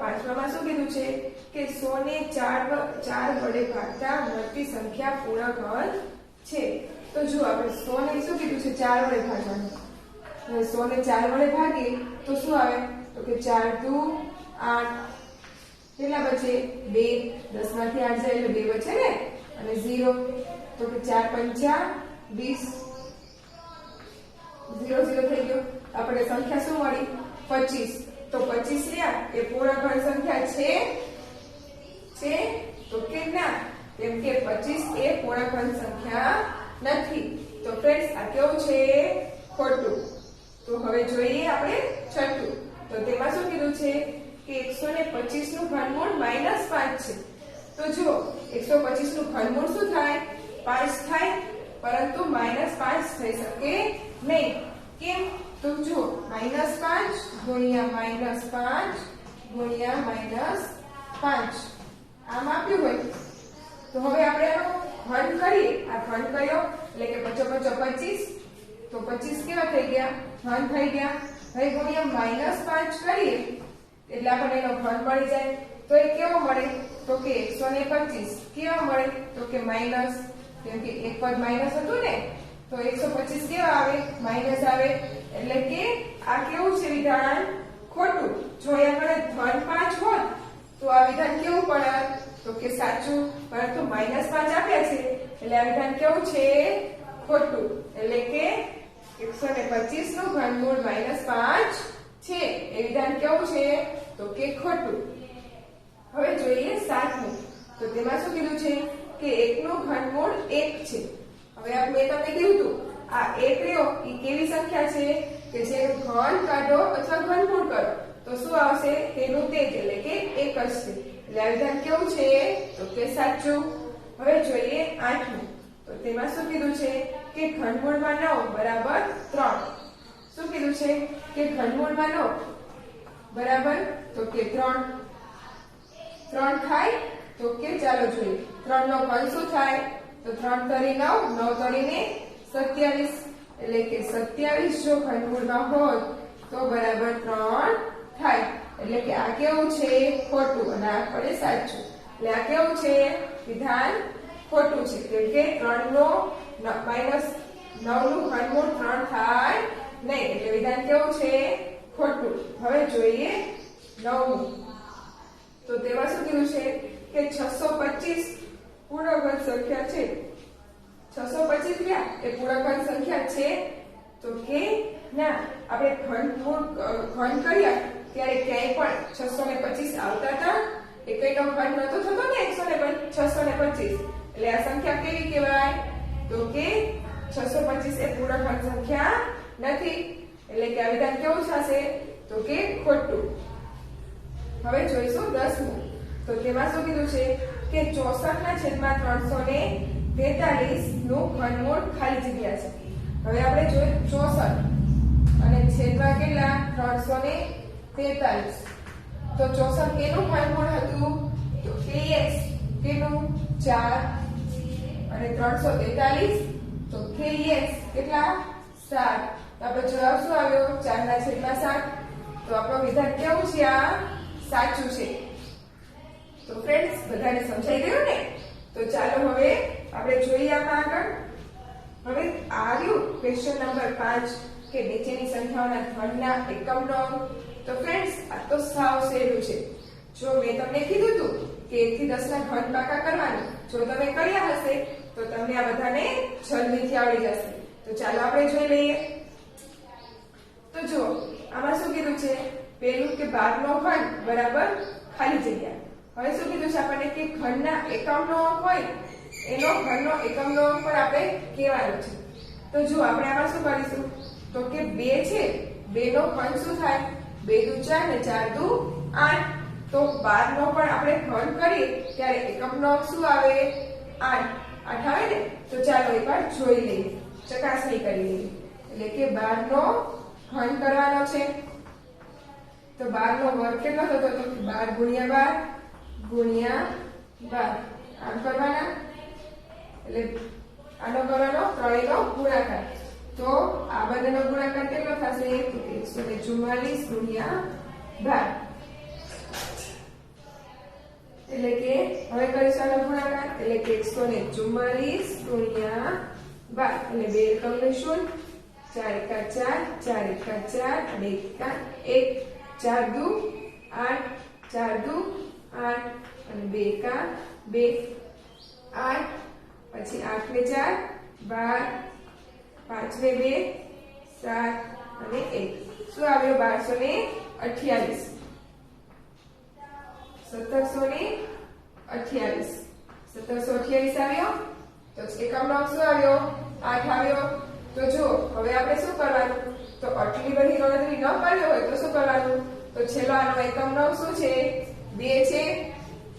પાંચમામાં શું કીધું છે કે 100 ને 4 વડે ભાગતા મળતી સંખ્યા પૂર્ણ ઘન છે. તો જો આપણે 100 ને શું કીધું છે 4 વડે ભાગવાનું. હવે 100 ને 4 વડે ભાગીએ તો શું આવે તો કે 4 દુ 8 કેટલા બચે 2 10 માંથી 8 જાય એટલે 2 બચે ને અને 0 તો કે 4 પંચા 20 0 0 થઈ ગયો. આપણે સંખ્યા શું મળી 25. તો 25 રહ્યા એ પૂર્ણ ઘન સંખ્યા છે તો કે ના, કેમ કે 25 એ પૂર્ણ ઘન સંખ્યા નથી. તો ફ્રેન્ડ્સ આ કેવું છે ખોટું. તો હવે જોઈએ આપણે છઠ્ઠું. તો તેમાં શું કીધું છે કે 125 નું ઘનમૂળ -5 છે. તો જો 125 નું ઘનમૂળ શું થાય 5 થાય, પરંતુ -5 થઈ શકે નહીં. કેમ તો જો -5 ગુણ્યા -5 ગુણ્યા -5 આમ આપ્યું હોય તો હવે આપણે આનો ઘન કરીએ. આ ઘન કર્યો એટલે કે 5 5 25 તો 25 કેવા થઈ ગયા ઘન થઈ ગયા. હવે ગુણ્યા -5 કરીએ એટલે આપણને એનો ઘન મળી જાય. તો એ કેવો મળે તો કે 125 કેવા મળે તો કે માઈનસ, કેમ કે એક પદ માઈનસ હતું ને તો 125 કેવા આવે માઈનસ આવે. એટલે કે આ કેવું છે વિધાન ખોટું. જો આપણે ધન 5 હોત તો આ વિધાન કેવું પડે તો કે સાચું, પરંતુ -5 આપ્યા છે એટલે આ વિધાન કેવું છે ખોટું. એટલે કે 125 નું ઘનમૂળ -5 છે એ વિધાન કેવું છે તો કે ખોટું. હવે જોઈએ 7મું. તો તેમાં શું કીધું છે કે 1 નું ઘનમૂળ 1 છે. હવે મેં તમને કીધું હતું આ 1 રહ્યો એ કેવી સંખ્યા છે કે જેનું ઘન કાઢો અથવા ઘનમૂળ કરો તો શું આવશે તેનું તેજ, એટલે કે 1 જ છે. એટલે આ વિધાન કેવું છે તો કે સાચું. હવે જોઈએ 8મું. તો તેમાં શું કીધું છે કે ઘનમૂળમાં 9 બરાબર 3. શું કીધું છે કે ઘનમૂળમાં 9 બરાબર તો કે 3 થાય તો કે ચાલો જોઈએ 3 નો ઘન શું થાય તો 3 તરી 9 9 તરીને 27 એટલે કે 27 જો ઘનમૂળમાં હોય તો બરાબર 3 થાય. એટલે કે આ કેવું છે ખોટું અને આ પડે સાચું. એટલે આ કેવું છે વિધાન ખોટું છે, કેમ કે 3 નો -9 નું ઘનમૂળ 3 થાય નહીં. એટલે વિધાન કેવું છે ખોટું. હવે જોઈએ 9મું. તો તેમાં શું કીધું છે કે 625 પૂર્ણ ઘન સંખ્યા છે. 625 રહ્યા એ પૂર્ણ ઘન સંખ્યા છે તો કે ના. આપણે ઘન કર્યા ત્યારે ક્યાંય પણ 625 આવતા હતા એ કઈનો ઘન નતો થતો ને 625. એટલે આ સંખ્યા કેવી કહેવાય તો કે 625 એ પૂર્ણ ઘન સંખ્યા નથી. એટલે કે આ વિધાન કેવું થશે તો કે ખોટું. હવે જોઈશું 10મું. તો તેમાં શું કીધું છે કે 64/343 નું ઘનમૂળ ખાલી જગ્યા છે. હવે આપણે જોઈએ 64 અને છેદમાં કેટલા 343. તો 64 કેનું ઘનમૂળ હતું તો kx કેનું 4 અને 343 તો kx કેટલા 7. તો આપણે જવાબ શું આવ્યો 4/7. તો આપણો વિધાન કેવું છે આ સાચું છે. તો ફ્રેન્ડ્સ બધાને સમજાઈ ગયું ને. તો ચાલો હવે આપણે જોઈએ આમાં આગળ. હવે આ રહ્યું ક્વેશ્ચન નંબર 5 કે નીચેની સંખ્યાઓના ઘનના એકમનો. તો ફ્રેન્ડ્સ આ તો સાવ સહેલું છે. જો મેં તમને કીધું હતું કે 1 થી 10 ના ઘન પાકા કરવાના, જો તમે કર્યા હશે તો તમને આ બધાને જલ્દીથી આવડી જશે. તો ચાલો આપણે જોઈ લઈએ. તો જો આમાં શું કીધું છે પેલું કે 12 નો ઘન બરાબર ખાલી જગ્યા. હવે શું કીધું છે આપણને કે ઘનના એકમનો અંક હોય એનો ઘનનો એકમનો અંક પણ આપણે કહેવાનો છે. તો જો આપણે આમાં શું કરીશું તો કે 2 છે 2 નો ઘન શું થાય 2 દુ 4 ને 4 દુ 8. તો 12 નો પણ આપણે ઘન કરીએ ત્યારે એકમનો અંક શું આવે 8 આવે ને. તો ચાલો એકવાર જોઈ લઈએ, ચકાસણી કરી લઈએ. એટલે કે 12 નો ઘન કરવાનો છે તો 12 નો વર્ગ કેટલો થતો તો 12 ગુણ્યા 12 આમ કરવાના. એટલે આનો કરવાનો 3 નો ગુણાકાર. તો આ બંનેનો ગુણાકાર કેટલો થશે 144 ગુણ્યા 12. એટલે કે હવે કરીશું આનો ગુણાકાર એટલે કે 144 ગુણ્યા 12 એટલે 2 એકમ લઈશું 4 એકા 4 4 એકા 4 અને 1 એકા 1 4 દુ 8 4 દુ 8 અને 2 એકા 2 8 પછી 8 ને 4 12 5 ને 2 7 અને 1 શું આવ્યો 1228 1728 1728 આવ્યો તો એકમનો અંક શું આવ્યો 8 આવ્યો તો જો હવે આપણે શું કરવાનું તો આટલી બધી ગણતરી ન કરી હોય તો શું કરવાનું તો છેલ્લો આનો એકમનો અંક શું છે 2 છે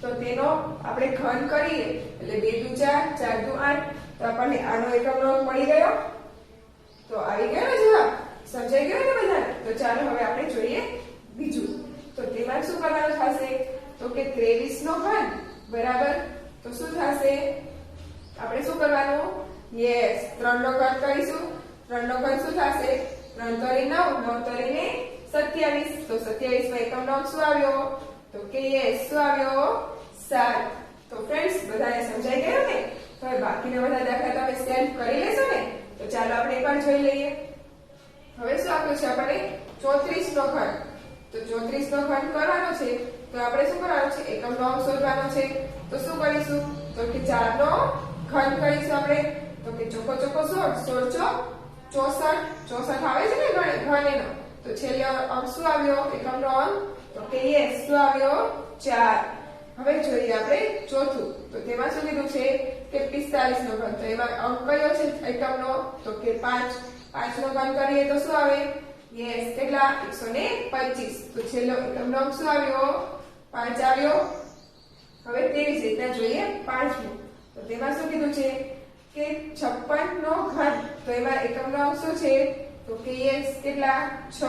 તો તેનો આપણે ઘન કરીએ એટલે 2 દુ 4 4 દુ 8 તો આપણને આનો એકમનો અંક મળી ગયો તો આવી ગયો ને જવાબ સમજાઈ ગયો ને બધાને તો ચાલો હવે આપણે જોઈએ બીજું તો તેમાં શું કરવાનું થશે તો કે 23 નો ઘન બરાબર તો શું થશે આપણે શું કરવાનું યસ 3 નો ઘન કરીશું 3 નો ઘન શું થશે 3 તરી 9 9 તરી 27 તો 27 માં એકમનો અંક શું આવ્યો તો કે યસ શું આવ્યો 7 તો ફ્રેન્ડ્સ બધાને સમજાઈ ગયું ને તો હવે બાકીના બધા દાખલા તમે સેલ્ફ કરી લેશો ને તો ચાલો આપણે એકવાર જોઈ લઈએ હવે શું આપ્યું છે આપણે 34 નો ઘન તો 34 નો ઘન કરવાનો છે તો આપણે શું કરવાનું છે એકમનો અંક શોધવાનો છે તો શું કરીશું તો કે 4 નો ઘન કરીશું આપણે તો કે ચોકો ચોકો 16 64 64 આવે છે ને ઘન એનો તો છેલ્લે અંક શું આવ્યો એકમનો અંક તો કે યસ શું આવ્યો 4 હવે જોઈએ આપણે ચોથું તો તેમાં શું કીધું છે કે 45 નો ઘન તો એમાં અંક કયો છે એકમનો તો કે 5 5 નો ઘન કરીએ તો શું આવે યસ કેટલા 125 તો છેલ્લો એકમનો અંક શું આવ્યો 5 આવ્યો હવે તેવી જ રીતના જોઈએ પાંચમું તો તેમાં શું કીધું છે કે 56 નો ઘન તો એમાં એકમનો અંક શું છે તો કે યસ કેટલા 6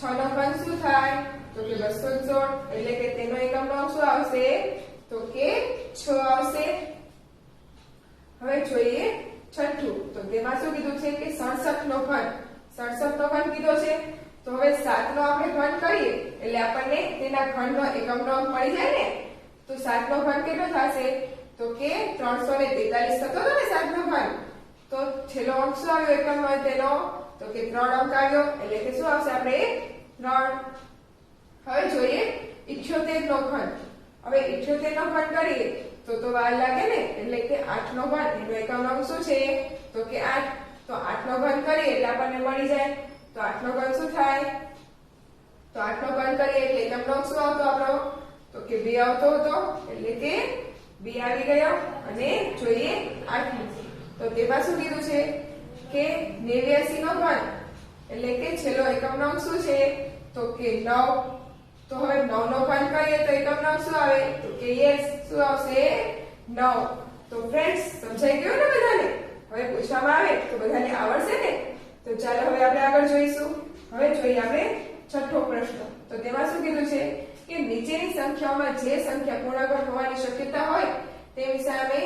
6 નો ઘન શું થાય તો કે 216 એટલે કે તેનો એકમનો અંક શું આવશે તો કે 6 આવશે હવે જોઈએ છઠ્ઠું તો તેમાં શું કીધું છે કે 67 નો ઘન 67 નો ઘન કીધો છે તો હવે 7 નો આપણે ઘન કરીએ એટલે આપણને તેના ઘનનો એકમનો અંક મળી જાય ને તો 7 નો ઘન કેટલો થશે તો કે 343 થતો હતો ને 7 નો ઘન તો છેલ્લો અંક શું આવ્યો એકમનો તેનો તો કે 3 અંક આવ્યો એટલે કે શું આવશે આપણે 3 હવે જોઈએ 78 નો ઘન હવે 78 નો ઘન કરીએ તો વાર લાગે ને એટલે કે 8 નો ઘન એનો એકમનો અંક શું છે તો કે 8 તો 8 નો ઘન કરીએ એટલે આપણને મળી જાય તો 8 નો ઘન શું થાય તો 8 નો ઘન કરીએ એટલે એકમનો અંક શું આવતો આપણો તો કે 2 આવતો હતો એટલે કે 2 આવી ગયો અને જોઈએ 8 તો તેમાં શું કીધું છે કે 89 નો ઘન એટલે કે છેલ્લો એકમનો અંક શું છે તો કે 9 તો હવે 9 નો ઘન કરીએ તો એકમનો અંક શું આવે તો કે યસ શું આવશે 9 તો ફ્રેન્ડ્સ સમજાઈ ગયું ને બધાને હવે પૂછવામાં આવે તો બધાને આવડશે ને તો ચાલો હવે આપણે આગળ જોઈશું હવે જોઈએ આપણે છઠ્ઠો પ્રશ્ન તો તેમાં શું કીધું છે કે નીચેની સંખ્યાઓમાં જે સંખ્યા પૂર્ણાંક હોવાની શક્યતા હોય તેની સામે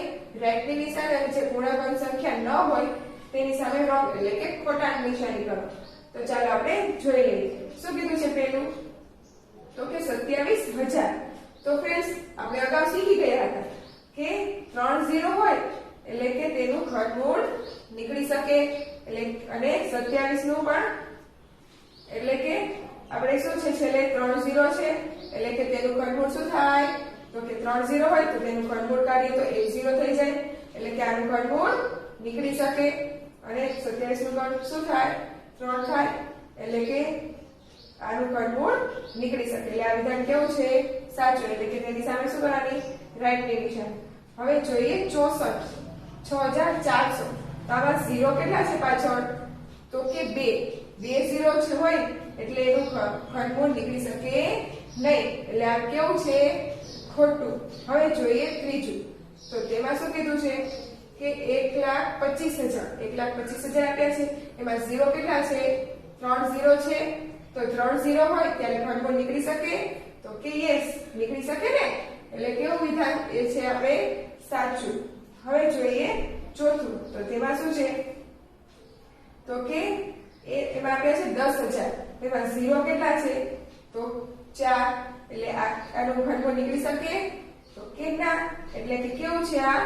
રાઈટની નિશાની અને જે પૂર્ણાંક સંખ્યા ન હોય તેની સામે રોંગ એટલે કે ખોટાની નિશાની કરો તો ચાલો આપણે જોઈ લઈએ શું કીધું છે પહેલું તો કે 27000 તો ફ્રેન્ડ્સ આપણે અગાઉ શીખી ગયા હતા કે 3 0 હોય એટલે કે તેનું ઘનમૂળ નીકળી શકે એટલે અને 27 નું પણ એટલે કે આપણે શું છે છેલ્લે 3 0 છે એટલે કે તેનું ઘનમૂળ શું થાય તો કે 3 0 હોય તો તેનું ઘનમૂળ કાઢીએ તો 1 0 થઈ જાય એટલે કે આનું ઘનમૂળ નીકળી શકે અને 27 નું ઘન શું થાય 3 થાય એટલે કે આનું ઘનમૂળ નીકળી શકે એટલે આ વિધાન કેવું છે સાચું એટલે કે તેની સામે શું કરવાની રાઈટ ની નિશાની હવે જોઈએ 64 6400 તો આમાં 0 કેટલા છે પાછળ તો કે 2 0 છે હોય એટલે એનું ઘનમૂળ નીકળી શકે નહીં એટલે આ કેવું છે ખોટું હવે જોઈએ ત્રીજું તો તેમાં શું કીધું છે કે 1,25,000 1,25,000 આપ્યા છે એમાં 0 કેટલા છે 3 0 છે તો 3 0 હોય ત્યારે ઘનમૂળ નીકળી શકે તો કે યસ નીકળી શકે ને એટલે કેવું વિધાન એ છે આપણે સાચું હવે જોઈએ ચોથું તો તેમાં શું છે તો કે એમાં આપ્યા છે 10,000 એમાં 0 કેટલા છે તો 4 એટલે આનું ઘનમૂળ નીકળી શકે તો કે ના, એટલે કે કેવું છે આ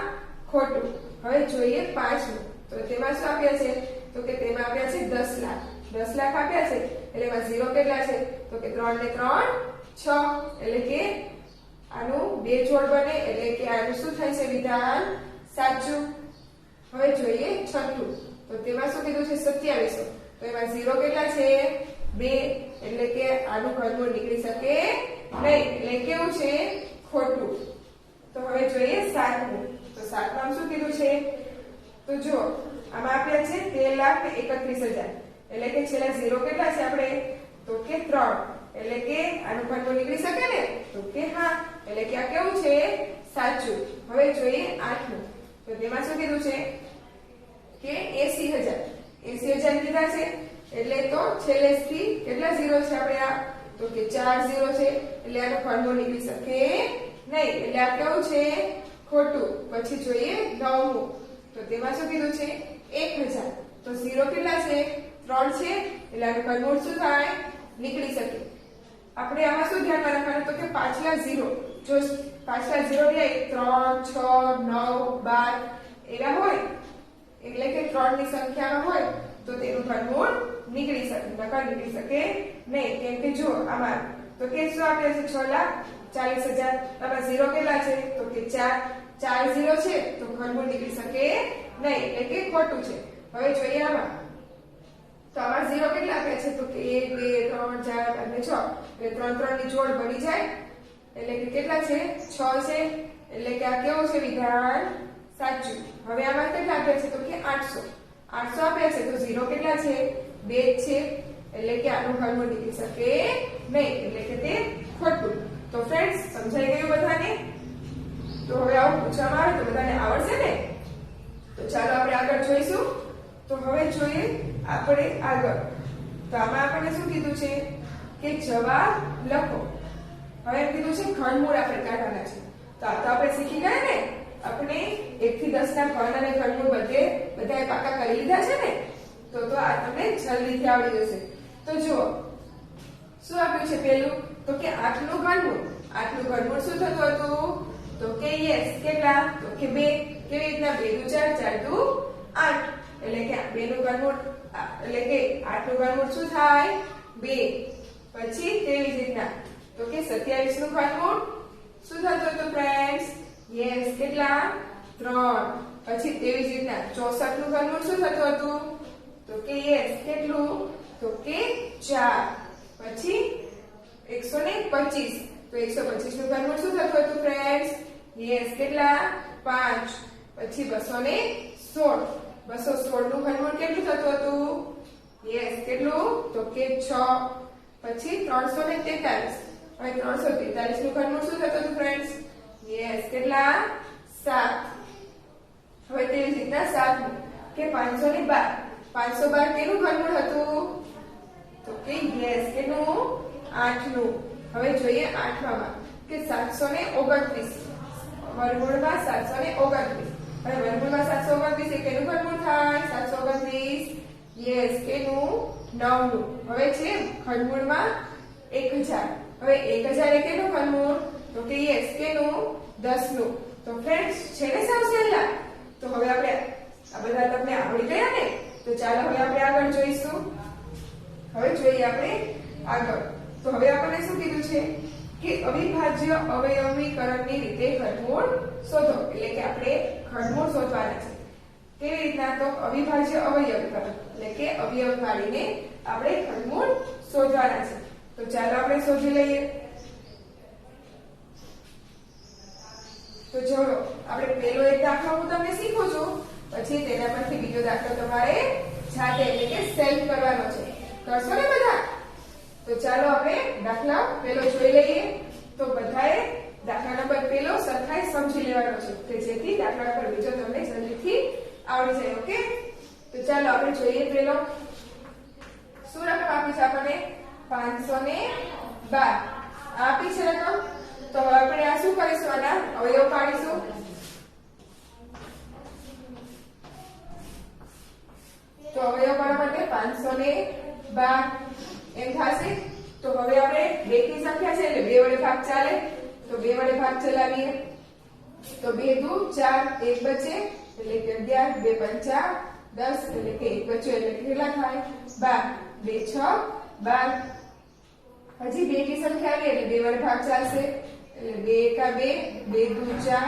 ખોટું. હવે જોઈએ પાંચમું. તો તેમાં શું આપ્યા છે? તો કે તેમાં આપ્યા છે 10 લાખ. 10 લાખ આપ્યા છે એટલે એમાં 0 કેટલા છે? તો કે 3 ને 3 6, એટલે કે આનું બે જોડ બને, એટલે કે આનું શું થાય છે વિધાન સાચું. હવે જોઈએ છઠ્ઠું. તો તેમાં શું કીધું છે? 2700. તો એમાં 0 કેટલા છે? 2, એટલે કે આનું ઘનમૂળ નીકળી શકે નહીં, એટલે કેવું છે ખોટું. તો હવે જોઈએ સાતમું. તો સાતમામાં શું કીધું છે? તો જો આમાં આપ્યા છે 13,31,000, એટલે કે છેલ્લા 0 કેટલા છે આપણે? તો કે 3, એટલે કે આનું ઘનમૂળ નીકળી શકે ને? તો કે હા, એટલે કે આ કેવું છે સાચું. હવે જોઈએ આઠમું. તો તેમાં શું કીધું છે? કે 80,000. 80,000 કીધા છે એટલે તો છેલ્લેથી કેટલા 0 છે આપણે આ? તો કે 4 0 છે, એટલે આનું ઘનમૂળ નીકળી શકે નહીં, એટલે આ કેવું છે ખોટું. પછી જોઈએ નવમું. તો તેમાં શું કીધું છે? 1000. તો 0 કેટલા છે? 3 છે, એટલે આનું ઘનમૂળ શું થાય? નીકળી શકે. આપણે આમાં શું ધ્યાનમાં રાખવાનું? તો કે પાછલા 0, જો પાછલા 0 લે 3 6 9 12 એવા હોય, એટલે કે 3 ની સંખ્યામાં હોય તો તેનું ઘનમૂળ નીકળી શકે, નકર નીકળી શકે નહીં. કેમ કે જો આમાં તો કે શું આપ્યા છે? 6,40,000. આમાં 0 કેટલા છે? તો કે 4 0 છે, તો ઘનમૂળ નીકળી શકે નહીં, એટલે કે ખોટું છે. હવે જોઈએ આમાં. તો આમાં 0 કેટલા આપ્યા છે? તો કે 1 2 3 4 અને 6, એટલે 3 3 ની જોડ બની જાય, એટલે કે કેટલા છે? 6 છે, એટલે કે આ કેવું છે વિધાન સાચું. હવે આમાં કેટલા આપ્યા છે? તો કે 800 આપ્યા છે, તો 0 કેટલા છે? 2 છે, એટલે કે આનું ઘનમૂળ નીકળી શકે નહીં, એટલે કે તે ખોટું. તો ફ્રેન્ડ્સ સમજાઈ ગયું બધાને? તો હવે આવું પૂછવામાં આવે તો બધાને આવડશે ને? તો ચાલો આપણે આગળ જોઈશું. તો હવે જોઈએ આપણે આગળ. તો આમાં આપણે શું કીધું છે? કે જવાબ લખો. હવે એમ કીધું છે ઘનમૂળ આપણે કાઢવાના છે. તો આ તો આપણે શીખી ગયા ને? આપણે 1 થી 10 ના ઘન અને ઘનમૂળ બધાએ પાકા કરી લીધા છે ને? તો આ તમને જલ્દીથી આવડી જશે. તો જુઓ શું આપ્યું છે પહેલું? તો કે 8 નું ઘનમૂળ. 8 નું ઘનમૂળ શું થતું હતું? તો કે યસ કેટલા? તો કે 2. કેવી રીતના? 2 દુ 4 4 દુ 8, એટલે કે 2 નું ઘનમૂળ, એટલે કે 8 નું ઘનમૂળ શું થાય? 2. પછી તેવી જ રીતના તો કે 27 નું ઘનમૂળ શું થતું હતું ફ્રેન્ડ્સ? યસ કેટલા? 3. પછી તેવી જ રીતના 64 નું ઘનમૂળ શું થતું હતું? તો કે યસ કેટલું? તો કે 4. પછી 125. તો 125 નું ઘનમૂળ શું થતું હતું ફ્રેન્ડ્સ? યસ કેટલા? 5. પછી 216. 216 નું ઘનમૂળ કેટલું થતું હતું? યસ કેટલું? તો કે 6. પછી 343. હવે 343 નું ઘનમૂળ શું થતું હતું ફ્રેન્ડ્સ? યસ કેટલા? 7. હવે તેવી જ રીતના 7 નું કે 512. 512 કેનું ઘનમૂળ હતું? તો કે યસ કેટલું? 8 નું. હવે જોઈએ 8માં કે 729. વર્ગમૂળમાં 729. હવે વર્ગમૂળમાં 729 એ કેનું ઘનમૂળ થાય? 729 યસ કેનું? 9 નું. હવે છે ઘનમૂળમાં 1000. હવે 1000 એ કેનું ઘનમૂળ? તો કે યસ કેનું? 10 નું. તો ફ્રેન્ડ્સ છે ને સાવ સહેલા? તો હવે આપણે આ બધા તમને આવડી ગયા ને? તો ચાલો હવે આપણે આગળ જોઈશું. હવે જોઈએ આપણે આગળ. તો હવે આપણને શું કીધું છે? કે અવિભાજ્ય અવયવીકરણની રીતે ઘનમૂળ શોધો, એટલે કે આપણે ઘનમૂળ શોધવાના છે. કેવી રીતના? તો અવિભાજ્ય અવયવીકરણ, એટલે કે અવયવ કાઢીને આપણે ઘનમૂળ શોધવાના છે. તો ચાલો આપણે શોધી લઈએ. તો જો આપણે પહેલો એક દાખલો હું તમને શીખું છું, પછી તેના પરથી બીજો દાખલો તમારે જાતે એટલે કે સેલ્ફ કરવાનો છે. કરશો ને બધા? તો ચાલો આપણે દાખલા પહેલો જોઈ લઈએ. તો બધાએ દાખલા નંબર પહેલો સરખાઈ સમજી લેવાનો છે, કે જેથી દાખલા નંબર બીજો તમને જલ્દીથી આવડી જાય. ઓકે? તો ચાલો આપણે જોઈએ પહેલો. શું રકમ આપી છે આપણને? 512 આપી છે રકમ. તો હવે આપણે આ શું કરીશું? આના અવયવ પાડીશું. તો અવયવ પાડવા માટે 512 એમ થશે. તો હવે આપણે 2 ની સંખ્યા છે એટલે 2 વડે ભાગ ચાલે, તો 2 વડે ભાગ ચલાવીએ. તો 2 દુ 4 1 બચે એટલે કે 11 2 પંચા 10 એટલે કે 1 બચ્યો એટલે કેટલા થાય 12 2 6 12 હજી 2 ની સંખ્યા આવી એટલે 2 વડે ભાગ ચાલશે એટલે 2 એકા 2 2 દુ 4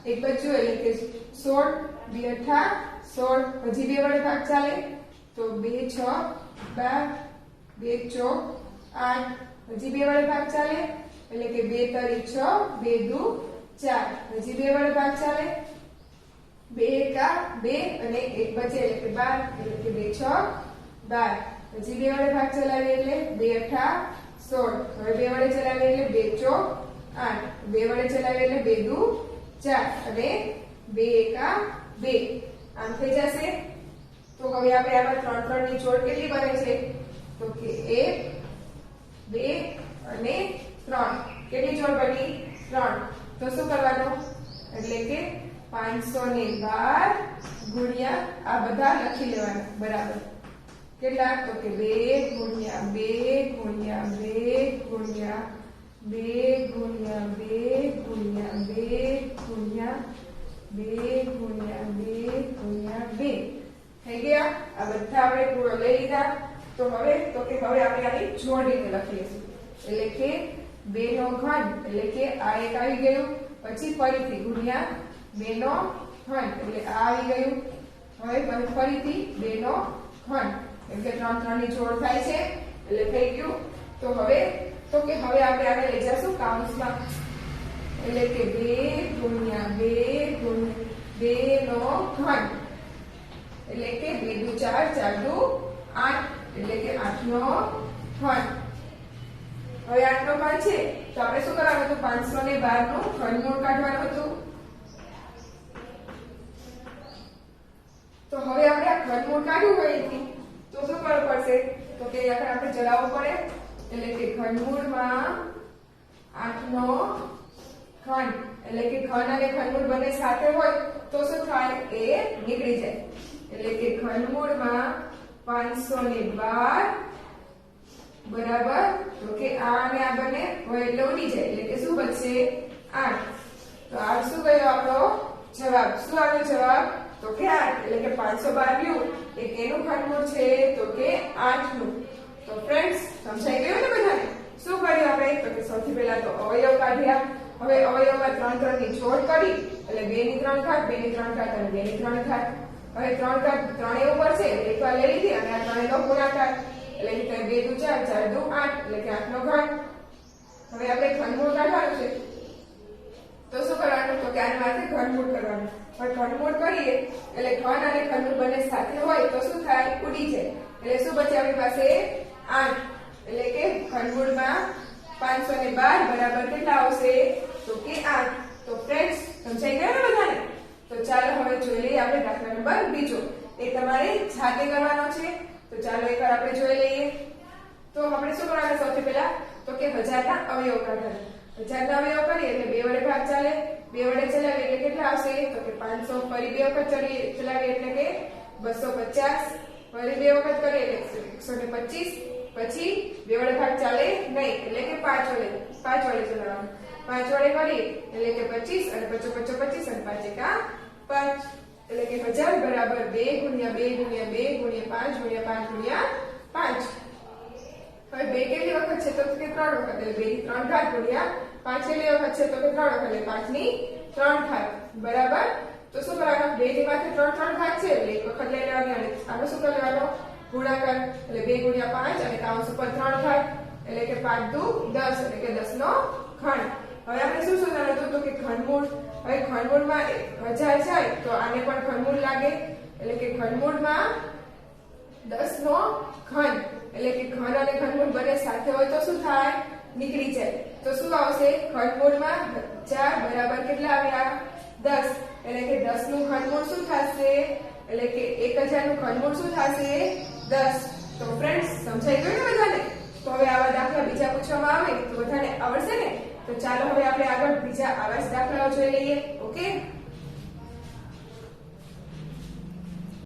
1 બચ્યું એટલે કે 16 2 અઠા 16 હજી 2 વડે ભાગ ચાલે તો 2 6 12 2 ચોક 8 હજી 2 વડે ભાગ ચાલે એટલે કે 2 તરી 6 2 દુ 4 હજી 2 વડે ભાગ ચાલે 2 એકા 2 અને 1 બચે એટલે કે 12 એટલે કે 2 6 12 હજી 2 વડે ભાગ ચલાવીએ એટલે 2 અઠા 16 હવે 2 વડે ચલાવીએ એટલે 2 ચોક 8 2 વડે ચલાવીએ એટલે 2 દુ 4 અને 2 એકા 2 આમ થઈ જશે તો હવે આપણે આમાં 3 3 ની જોડ કેટલી બને છે તો કે 1 2 અને 3 કેટલી જોડ બની 3 તો શું કરવાનું એટલે કે 512 ગુણ્યા આ બધા લખી લેવાના બરાબર કેટલા તો કે 2 ગુણ્યા 2 ગુણ્યા 2 ગુણ્યા 2 ગુણ્યા 2 ગુણ્યા 2 ગુણ્યા 2 ગુણ્યા 2 ગુણ્યા 2 થઈ ગયા આ બધા આપણે પૂરો લઈ લીધા તો હવે આપણે આની જોડીને લખી લઈશું એટલે કે 2 નો ઘન એટલે કે આ એક આવી ગયું પછી ફરીથી ગુણ્યા 2 નો ઘન એટલે આ આવી ગયું હવે ફરીથી 2 નો ઘન એટલે 3 3 ની જોડ થાય છે એટલે થઈ ગયું તો હવે આપણે આને લઈ જશું કાઉન્સમાં એટલે કે 2 ગુણ્યા 2 ગુણ્યા 2 નો ઘન એટલે કે 2 દુ 4 4 દુ 8 એટલે કે 8 નો ઘન હવે 8 નો ઘન છે તો આપણે શું કરવાનું હતું 512 નું ઘનમૂળ કાઢવાનું હતું તો હવે આપણે આ ઘનમૂળ કાઢવું હોય તો શું કરવું પડશે તો કે આપણે ચલાવવું પડે એટલે કે ઘનમૂળમાં 8 નો ઘન એટલે કે ઘન અને ઘનમૂળ બંને સાથે હોય તો શું થાય એ નીકળી જાય એટલે કે ઘનમૂળમાં 512 બરાબર તો કે આ અને આ બંને હોય એટલે ઉડી જાય એટલે કે શું બચશે 8 તો આ શું ગયો આપણો જવાબ શું આવ્યો જવાબ તો કે 8 એટલે કે 512 લ્યું એ કેનું ઘનમૂળ છે તો કે 8 નું તો ફ્રેન્ડ્સ સમજાઈ ગયું ને બધાને શું કર્યું આપણે તો કે સૌથી પહેલા તો અવયવ કાઢ્યા હવે અવયવમાં 3 3 ની જોડ કરી એટલે 2 ની 3 ઘાત 2 ની 3 ઘાત અને 2 ની 3 ઘાત હવે 3 ઘાત 3 એવું પડશે એટલે એકવાર લઈ લીધી અને આ 3 નો ગુણાકાર એટલે કે 2 દુ 4 4 દુ 8 એટલે કે 8 નો ઘન હવે આપણે ઘનમૂળ કાઢવાનું છે તો શું કરવાનું તો કે આની માથે ઘનમૂળ કરવાનું હવે ઘનમૂળ કરીએ એટલે ઘન અને ઘનમૂળ બંને સાથે હોય તો શું થાય ઉડી જાય એટલે શું બચે આપણી પાસે 8 એટલે કે ઘનમૂળમાં 512 બરાબર કેટલા આવશે તો કે 8 તો ફ્રેન્ડ્સ સમજાઈ ગયા ને બધાને તો ચાલો હવે જોઈ લઈએ આપણે દાખલા નંબર બીજો એ તમારે જાતે કરવાનો છે તો ચાલો એકવાર આપણે જોઈ લઈએ તો આપણે શું કરવાનું સૌથી પહેલા તો કે 1000 ના અવયવ કાઢવાના 1000 ના અવયવ કરીએ એટલે 2 વડે ભાગ ચાલે 2 વડે ચલાવીએ એટલે કેટલા આવશે તો કે 500 ફરી 2 વખત ચલાવીએ એટલે કે 250 ફરી 2 વખત કરીએ એટલે 125 પછી 2 વડે ભાગ ચાલે નહીં એટલે કે 5 વડે ચલાવવાનું 5 વડે કરીએ એટલે કે 25 અને 25 25 અને 5 એકા 5 એટલે કે 1000 બરાબર 2 ગુણ્યા 2 ગુણ્યા 2 ગુણ્યા 5 ગુણ્યા 5 ગુણ્યા 5 હવે 2 કેટલી વખત છે તો કે 3 વખત એટલે 2 ની 3 ઘાત ગુણ્યા 5 કેટલી વખત છે તો કે 3 વખત એટલે 5 ની 3 ઘાત બરાબર તો શું કરવાનું 2 ની માથે 3 ઘાત છે એટલે એક વખત લઈ લેવાની અને આનો શું કરવાનો ગુણાકાર એટલે 2 ગુણ્યા 5 અને કાઉન્સ ઉપર 3 ઘાત એટલે કે 5 દુ 10 એટલે કે 10 નો ઘન હવે આપણે શું શોધવાનું હતું તો કે ઘનમૂળ હવે ઘનમૂળમાં 1000 જાય તો આને પણ ઘનમૂળ લાગે એટલે કે ઘનમૂળમાં 10 નો ઘન એટલે કે ઘન અને ઘનમૂળ બંને સાથે હોય તો શું થાય નીકળી જાય તો શું આવશે ઘનમૂળમાં 4 બરાબર કેટલા આવ્યા 10 એટલે કે 10 નું ઘનમૂળ શું થશે એટલે કે 1000 નું ઘનમૂળ શું થશે 10 તો ફ્રેન્ડ્સ સમજાઈ ગયું ને બધાને તો હવે આવા દાખલા બીજા પૂછવામાં આવે તો બધાને આવડશે ને તો ચાલો હવે આપણે આગળ બીજા આવા જ દાખલાઓ જોઈ લઈએ ઓકે